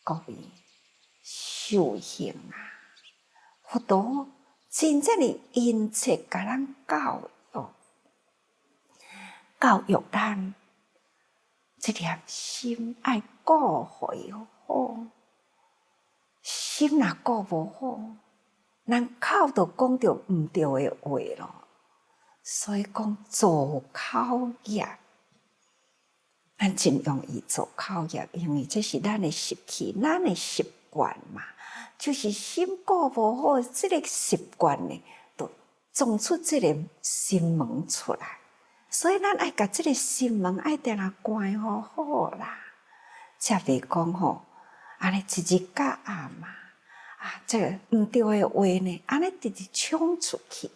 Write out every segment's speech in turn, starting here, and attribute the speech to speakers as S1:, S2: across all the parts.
S1: 各位修行啊，佛陀真正的殷切甲咱教育咱，这粒心爱顾好伊好，心若顾无好，咱口就讲着毋对的话咯。所以讲造口业，咱真容易造口业，因为这是咱的习气，咱的习惯嘛。就是心顾无好，这个习惯呢，就种出这个心门出来。所以咱爱甲这个心门爱定来关好好啦，才袂讲吼，安尼一日到暗嘛，这个毋对的话呢，安尼直直冲出去，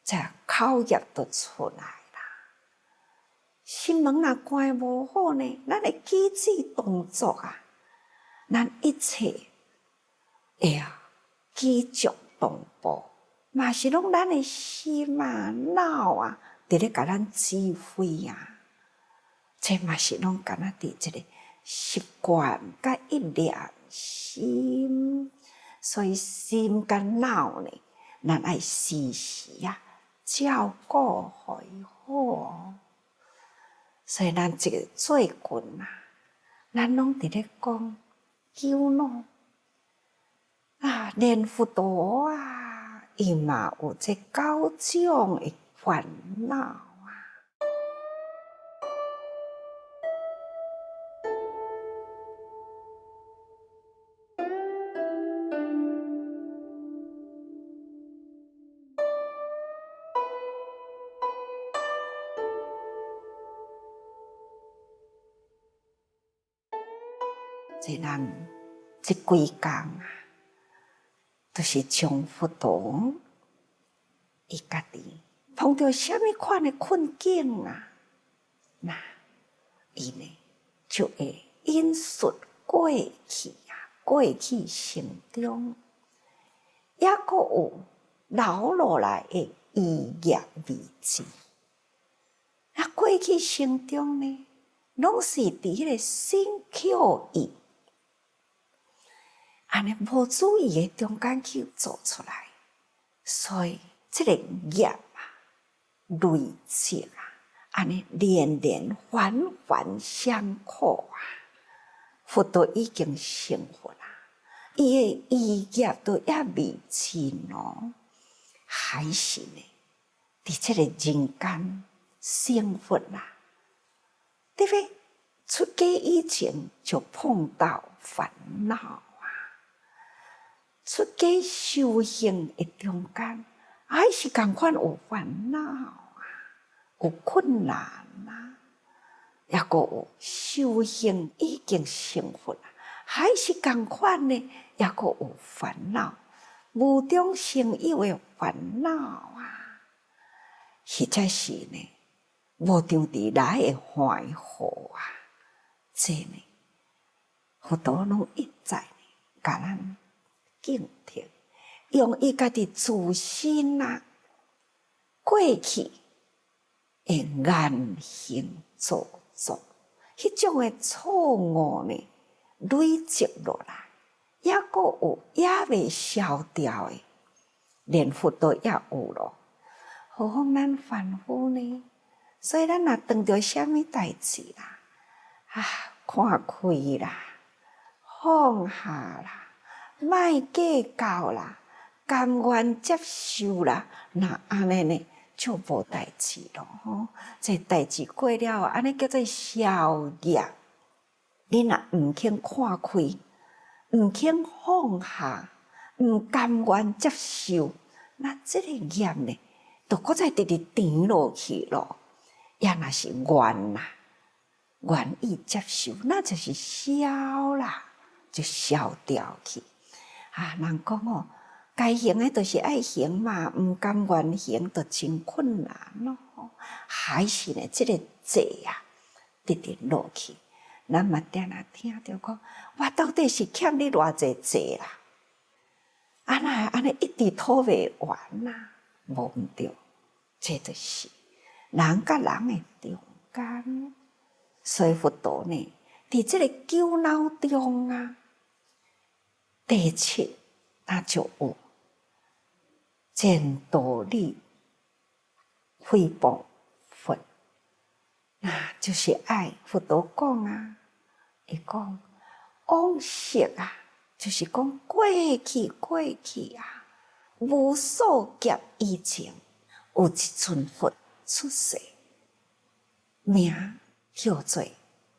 S1: 这口业就出来啦。心门若关无好呢，咱的举止动作啊，咱一切举足动步，嘛是拢咱的心啊、脑啊，伫咧甲咱指挥啊。这嘛是拢敢若伫这个习惯甲一念心，所以心甲脑呢，咱爱时时照顾互伊好。所以咱这个最近咱拢伫咧讲救恼。连佛陀伊嘛有这9种的烦恼这咱这几工就是将佛陀伊家己碰到什么款的困境那伊呢就会引述过去过去生中，也阁有留落来的意业未尽。过去生中呢，拢是伫迄个身口意。安尼无注意的中间去做出来，所以这个业累积安尼连连环环相扣佛陀已经成佛啦，伊的意业都也未尽咯，还是呢，伫这个人间成佛啦，对不对？出家以前就碰到烦恼。出家修行的中间，还是同款有烦恼有困难也阁有修行已经成佛还是同款呢，也阁有烦恼，无中生有的烦恼实在是呢，无常伫来的欢喜这呢，佛陀拢一再甲咱警惕，用伊家己自身过去的言行做作，迄种的错误呢累积落来，也阁有也未消掉的，连佛陀也有咯。何况咱凡夫呢？所以咱若碰到什么代志看开啦，放下啦。莫计较啦，甘愿接受啦，那安尼呢就无代志咯。这代志过了，安尼叫做消业。你若毋肯看开，毋肯放下，毋甘愿接受，那这个业呢，就搁再直直沉落去咯。也若是愿意接受，那就是消啦，就消掉去。人讲该行的就是爱行嘛，毋甘愿行就真困难咯。还是呢，这个债直直落去，咱嘛定定听着讲，我到底是欠你偌济债啦？安尼一直讨袂完无毋对，这就是人甲人的中间。所以佛陀呢，伫这个救恼中第七，那就有见道理诽谤佛，那就是爱佛陀讲啊，伊讲往昔啊，就是讲过去啊，无数劫以前，有一尊佛出世，名叫做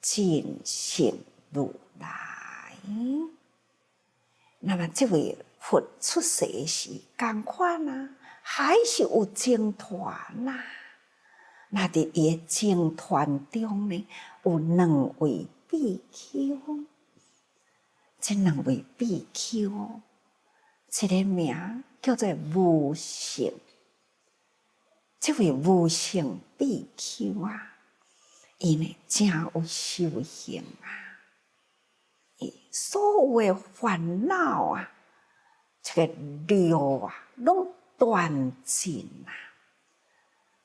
S1: 净性如来。那么这位佛出世时同款啊，还是有僧团啊。那伫伊的僧团中呢，有2位比丘。这2位比丘，一个名叫做无性。这位无性比丘啊，伊呢真有修行啊。所有的烦恼啊，这个瘤啊，拢断尽啊。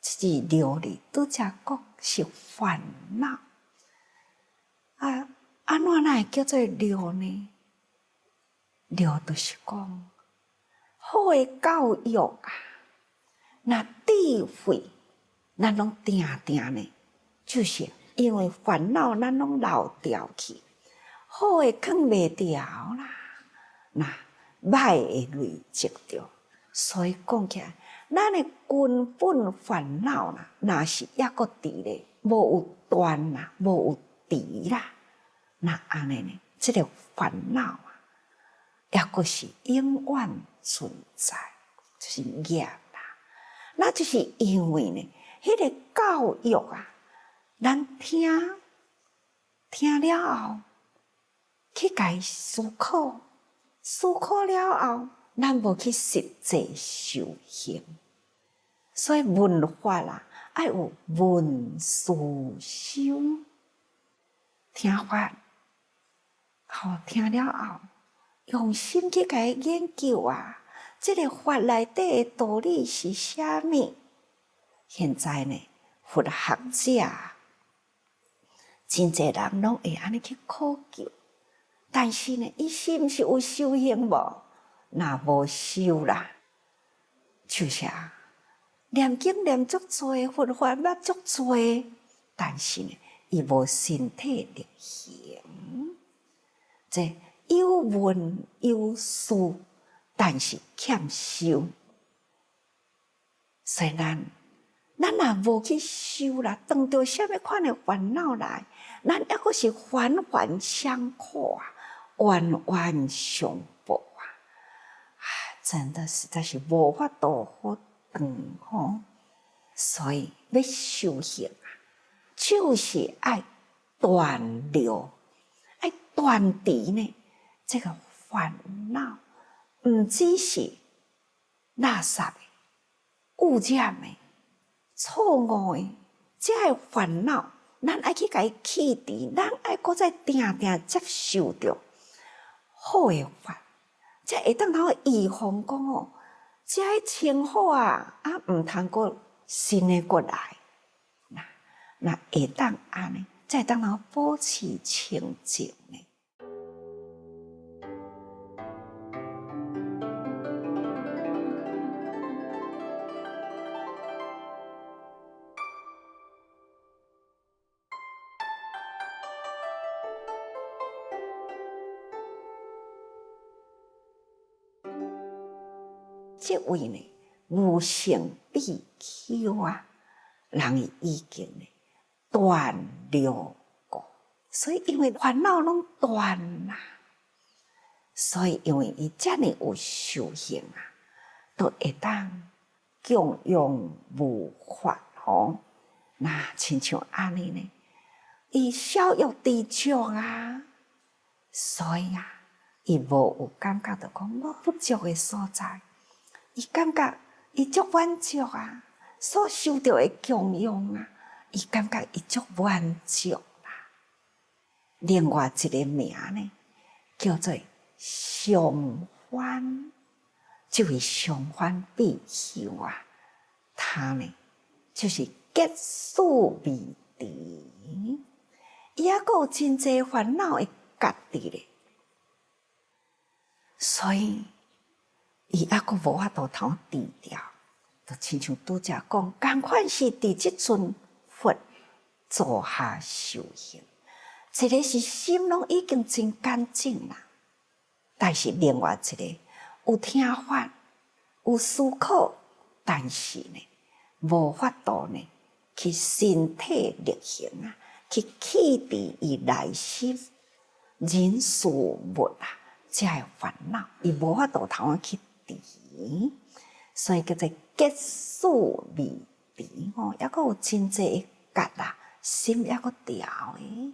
S1: 这字瘤里拄则讲是烦恼啊，安怎会叫做瘤呢？瘤就是讲好的教育啊，那智慧，咱拢定呢，就是因为烦恼，咱拢漏掉去。好诶，藏袂掉啦，那歹会累积着。所以讲起来，咱诶根本烦恼啦，若是抑阁伫咧，无有断啦，无有除啦，那安尼呢？即个烦恼啊，抑阁是永远存在，就是业啦。那就是因为呢，迄个教育啊，咱听了后。去家思考，思考了后，咱无去实际修行。所以文化啦，爱有文思修，听法，听了后，用心去家研究啊，这个法内底的道理是啥物？现在呢，佛学者真侪人拢会安尼去考究。但是呢，伊是毋是有修行无？若无修啦，就是念经念足多，佛法捌足多，但是呢，伊无身体力行。这有闻有思，但是欠修。所以咱若无去修啦，当着什么款的烦恼来，咱抑阁是环环相扣啊。冤冤相报啊！真的实在是无法度好断吼。所以要修行啊，就是爱断了，爱断除呢这个烦恼，毋只是垃圾的、污染的、错误的，这个烦恼，咱爱去甲伊去除，咱爱搁再定定接受着。好诶法，才会当通预防讲哦，这清好啊，毋通过新诶过来，那会当安尼，才会当通保持清净呢。这位呢，无性比丘啊，人已经呢断了过，所以因为烦恼拢断啦，所以因为伊遮尔有修行啊，都会当供养无法吼。那亲像安尼呢，伊逍遥知足啊，所以啊，伊无有感觉到讲无不足的所在。伊感觉伊足满足啊，所受到的供养啊，伊感觉伊足满足啦。另外一个名呢，叫做上欢，这位上欢比丘啊，他呢就是结束未除，伊还阁有真济烦恼会夹伫咧。所以伊还阁无法度通低调，就亲像拄则讲，同款是伫即阵佛坐下修行，一个是心拢已经真干净啦，但是另外一个有听法，有思考，但是呢，无法度呢去身体力行啊，去启迪伊内心人事物啊，这个烦恼，伊无法度通啊去治，所以叫做结束未治吼，抑阁有真济个结啦，心抑阁调诶，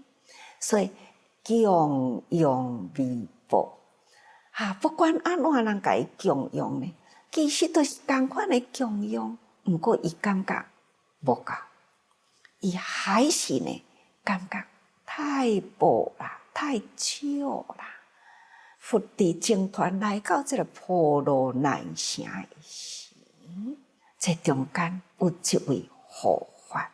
S1: 所以供养未报。不管安怎人甲伊供养呢，其实都是同款的供养，毋过伊感觉无够，伊还是呢感觉太薄啦，太少啦。佛伫僧团来到这个婆罗奈城的时，这中间有一位护法，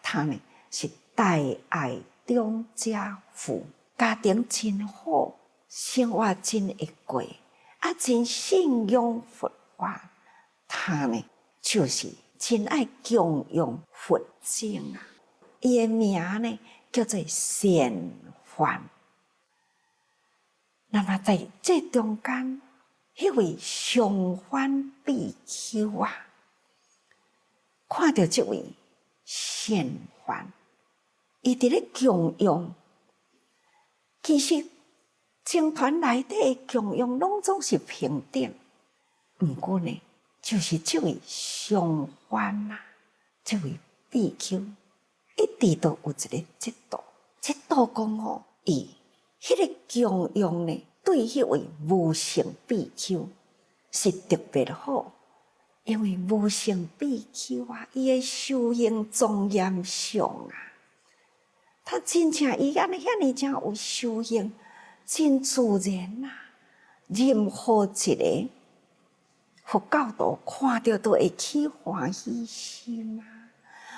S1: 他呢是大爱中家父，家庭真好，生活真会过，真信仰佛法。他呢就是真爱供养佛经啊，伊的名呢叫做显幻。那么在这中间，迄位上欢比丘啊，看到这位显幻，伊伫咧供养，其实僧团内底的供养拢总是平等，毋过呢，就是这位上欢啊，这位比丘，一直都有一个制度，制度讲吼，伊迄个供养呢，对迄位无性比丘是特别好，因为无性比丘啊，伊的修行庄严上啊，他真正伊安尼遐尼正有修行，真自然啊。任何一个佛教徒看到都会起欢喜心啊。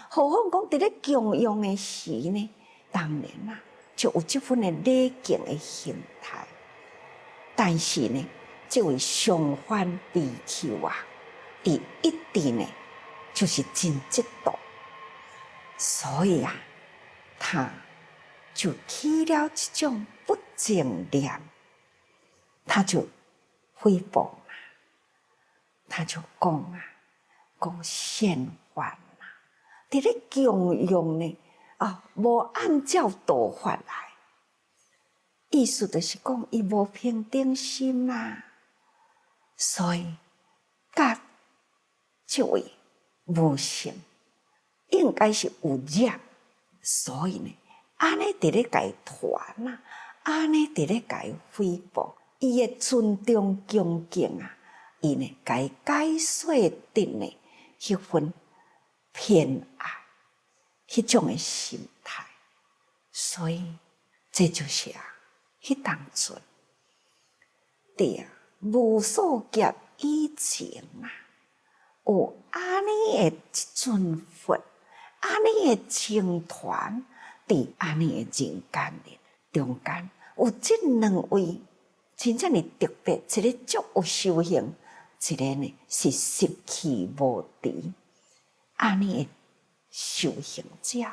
S1: 何况讲伫咧供养的时呢，当然啦。就有这份的礼敬的心态，但是呢，这位上欢比丘啊，伊一直呢就是真嫉妒，所以啊，他就起了这种不正念，他就诽谤啊，他就讲显幻啊，伫咧供养呢。无按照道法来，意思就是讲，伊无平等心啦，所以甲这位无性应该是有业，所以呢，安尼伫咧甲伊传啊，安尼伫咧甲伊诽谤，伊的尊重恭敬啊，伊呢甲伊解说定呢迄份偏爱。迄种的心态，所以这就是迄当阵，对无数劫以前啊，有安尼的一尊佛，安尼的僧团，伫安尼的人间里中间，有这两位真正的特别，一个足有修行，一个呢是习气无敌，安尼的。修行者，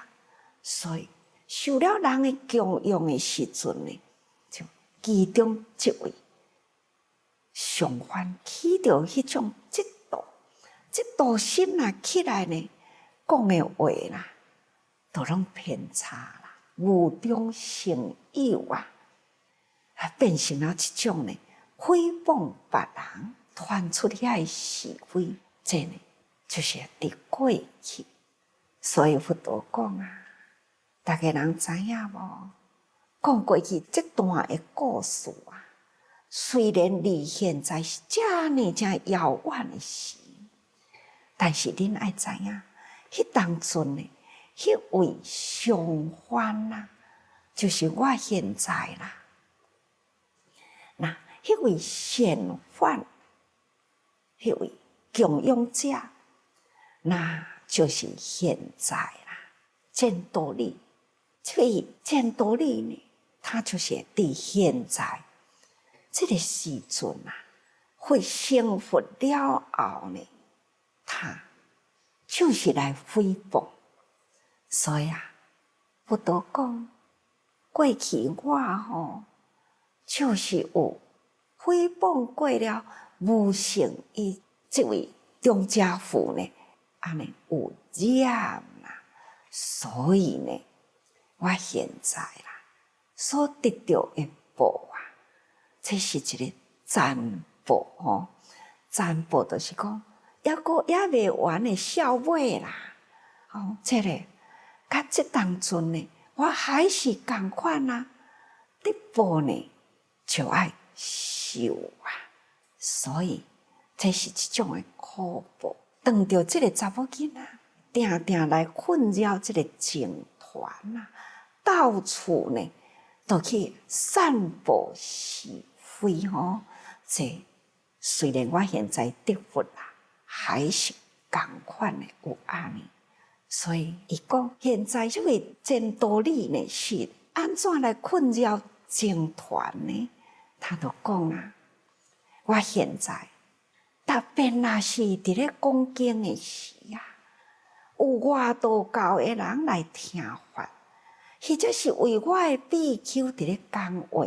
S1: 所以受了人的供养的时阵呢，就其中一位上欢起着迄种嫉妒心啊起来呢，讲的话啦，都拢偏差啦，无中生有啊，变成了一种呢诽谤别人，传出遐的是非，这呢就是伫过去。所以佛陀讲啊，大家人知影无？讲过去这段的故事啊，虽然离现在是这么遥远的事，但是恁爱知影，迄当阵呢，迄位上欢啊，就是我现在啦。那迄位显幻，迄位供养者，那。就是现在啦，见多利，所以见多利呢，他就是伫现在这个时阵啊，会成佛了后呢，他就是来诽谤。所以啊，不多讲，过去我就是有诽谤过了无性伊这位中家父呢，安尼有染啦。所以呢，我现在啦所得到的报啊，这是一个占卜占卜就是讲，也未完的效尾啦。这个甲这当中呢，我还是同款啊，得报呢就要受啊。所以这是一种的苦报。当着这个查某囡仔，定定来困扰这个情团啊，到处呢都去散播是非这虽然我现在得佛啦，还是同款的有安尼。所以伊讲现在这位真道理呢是安怎来困扰情团呢？他就讲啊，我现在特别若是伫咧讲经的时啊，有外道教的人来听法，或者是为我的比丘伫咧讲话，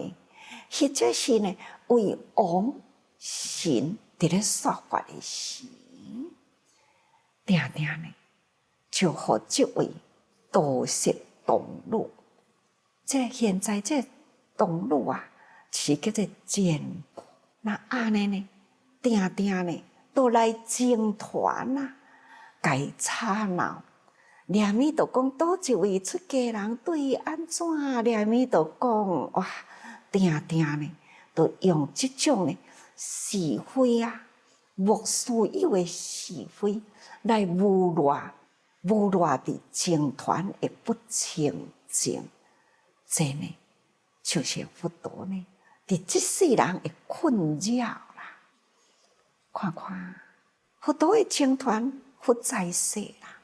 S1: 或者是呢为王神伫咧说法的时，定定呢就互这位道释童女，这现在这童女啊，是叫做简。那安尼呢，定定呢，都来争团啊，该吵闹。连咪就讲倒一位出家人对伊安怎？连咪就讲哇，定定呢，就用这种呢是非啊，莫须有的是非来污蔑伫僧团的不清净。这呢，就是佛陀呢，伫这世人的困扰啦。看看佛陀的僧团佛在世啦，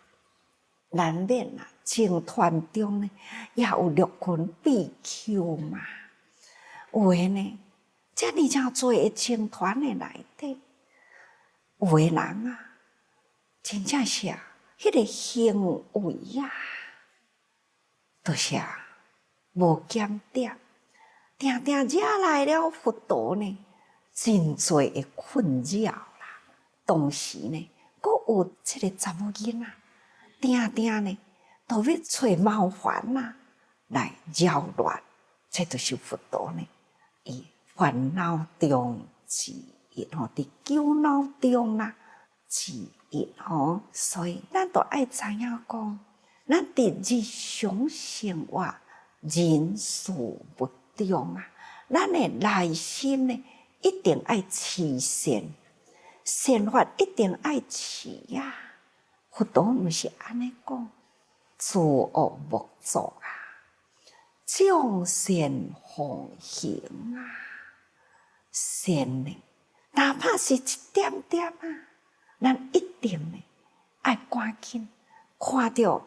S1: 难免啦，僧团中呢也有六群比丘嘛。有的呢，遮尔正多的僧团的内底，有的人啊，真正是迄个行为啊，就是无检点，定定惹来了佛陀呢真多的困扰啦。同时呢，佫有这个查某囡仔，定定呢都要找麻烦啦，来扰乱。这就是佛陀呢，伊烦恼中之一伫忧恼中啦之一所以咱都爱知影讲，咱伫日常生活人事物中啊，咱的内心呢一定爱持善，善法一定爱持啊。佛陀毋是安尼讲，诸恶莫作啊，众善奉行啊。善呢，哪怕是一点点啊，咱一定呢爱赶紧看到，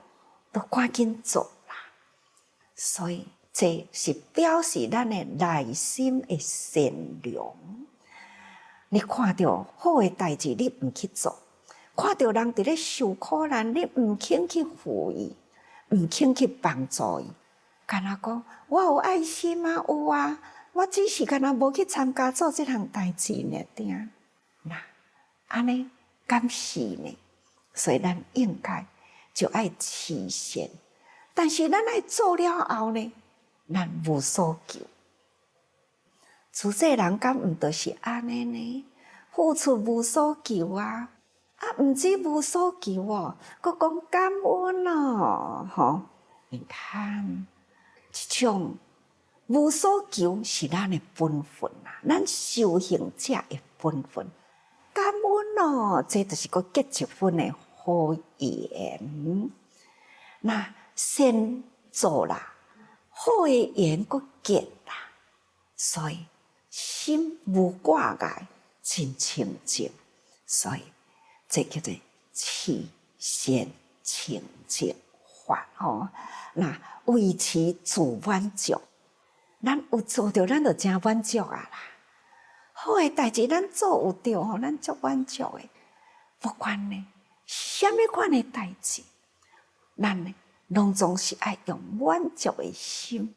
S1: 就赶紧做啦。所以这是表示咱的内心的善良。你看到好的代志，你毋去做；看到人伫咧受苦难，你毋肯去扶伊，毋肯去帮助伊，干那讲我有爱心啊，有啊，我只是干那无去参加做这项代志呢，定那安尼敢是呢？所以咱应该就爱持善，但是咱爱做了后呢，咱无所求。自世人敢毋都是安尼呢？付出无所求啊！毋止无所求佫讲感恩你看，这种无所求是咱的本分啊，咱修行者的本分。感恩这就是佫结一份的好缘。那先做啦，好的缘佫结啦，所以心无挂碍，真清净。所以这叫做持善清净法那维持自满足，咱有做到，咱就真满足啊啦。好诶代志咱做有着吼，咱足满足诶。不管呢，什么款诶代志，咱呢，拢总是爱用满足诶心。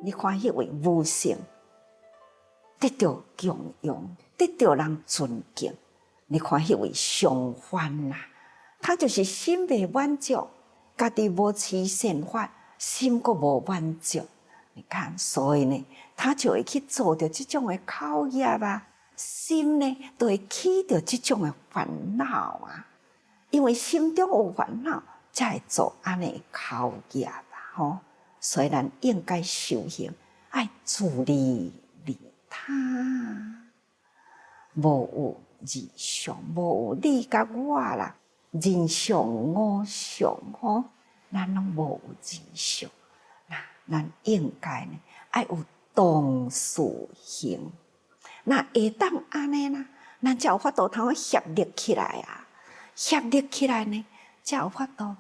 S1: 你看迄位武圣，得到供养，得到人尊敬。你看迄位上官啊，他就是心未满足，家己无持善法，心阁无满足。你看，所以呢，他就会去做着这种的口业啊，心呢就会起着这种的烦恼啊。因为心中有烦恼，才会做安尼口业啦，吼。所以咱应该修行，爱自利利他，无有二相，无有你甲我啦，人相我相吼，咱拢无有二相。那咱应该呢，爱有同事行。那会当安尼啦，咱才有法度通协力起来啊！协力起来呢，才有法度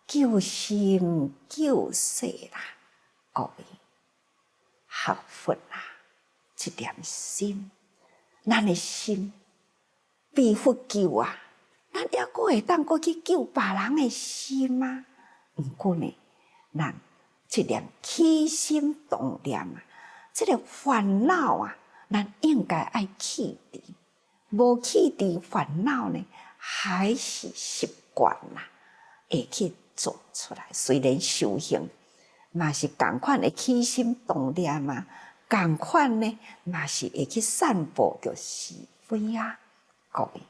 S1: 救心救世啦。各位学佛啦，一点心，咱的心被佛救啊，咱还阁会当阁去救别人的心啊。毋过呢，咱这念起心动念啊，这个烦恼啊，咱应该爱去除。无去除烦恼呢，还是习惯啦，会去做出来。虽然修行嘛是同款的起心动念嘛，同款呢嘛是会去散播着是非啊。各位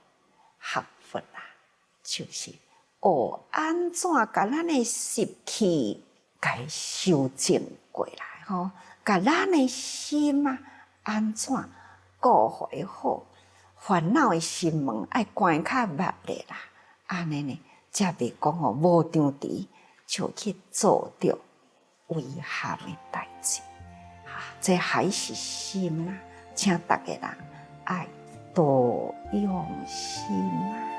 S1: 学佛啊，就是学安怎甲咱的习气该修正过来吼，甲咱的心啊安怎顾互会好。烦恼的心门爱关较密咧啦，安尼呢，才袂讲吼无张持就去做着危险的代志。这还是心啊，请大家人爱多用心啊。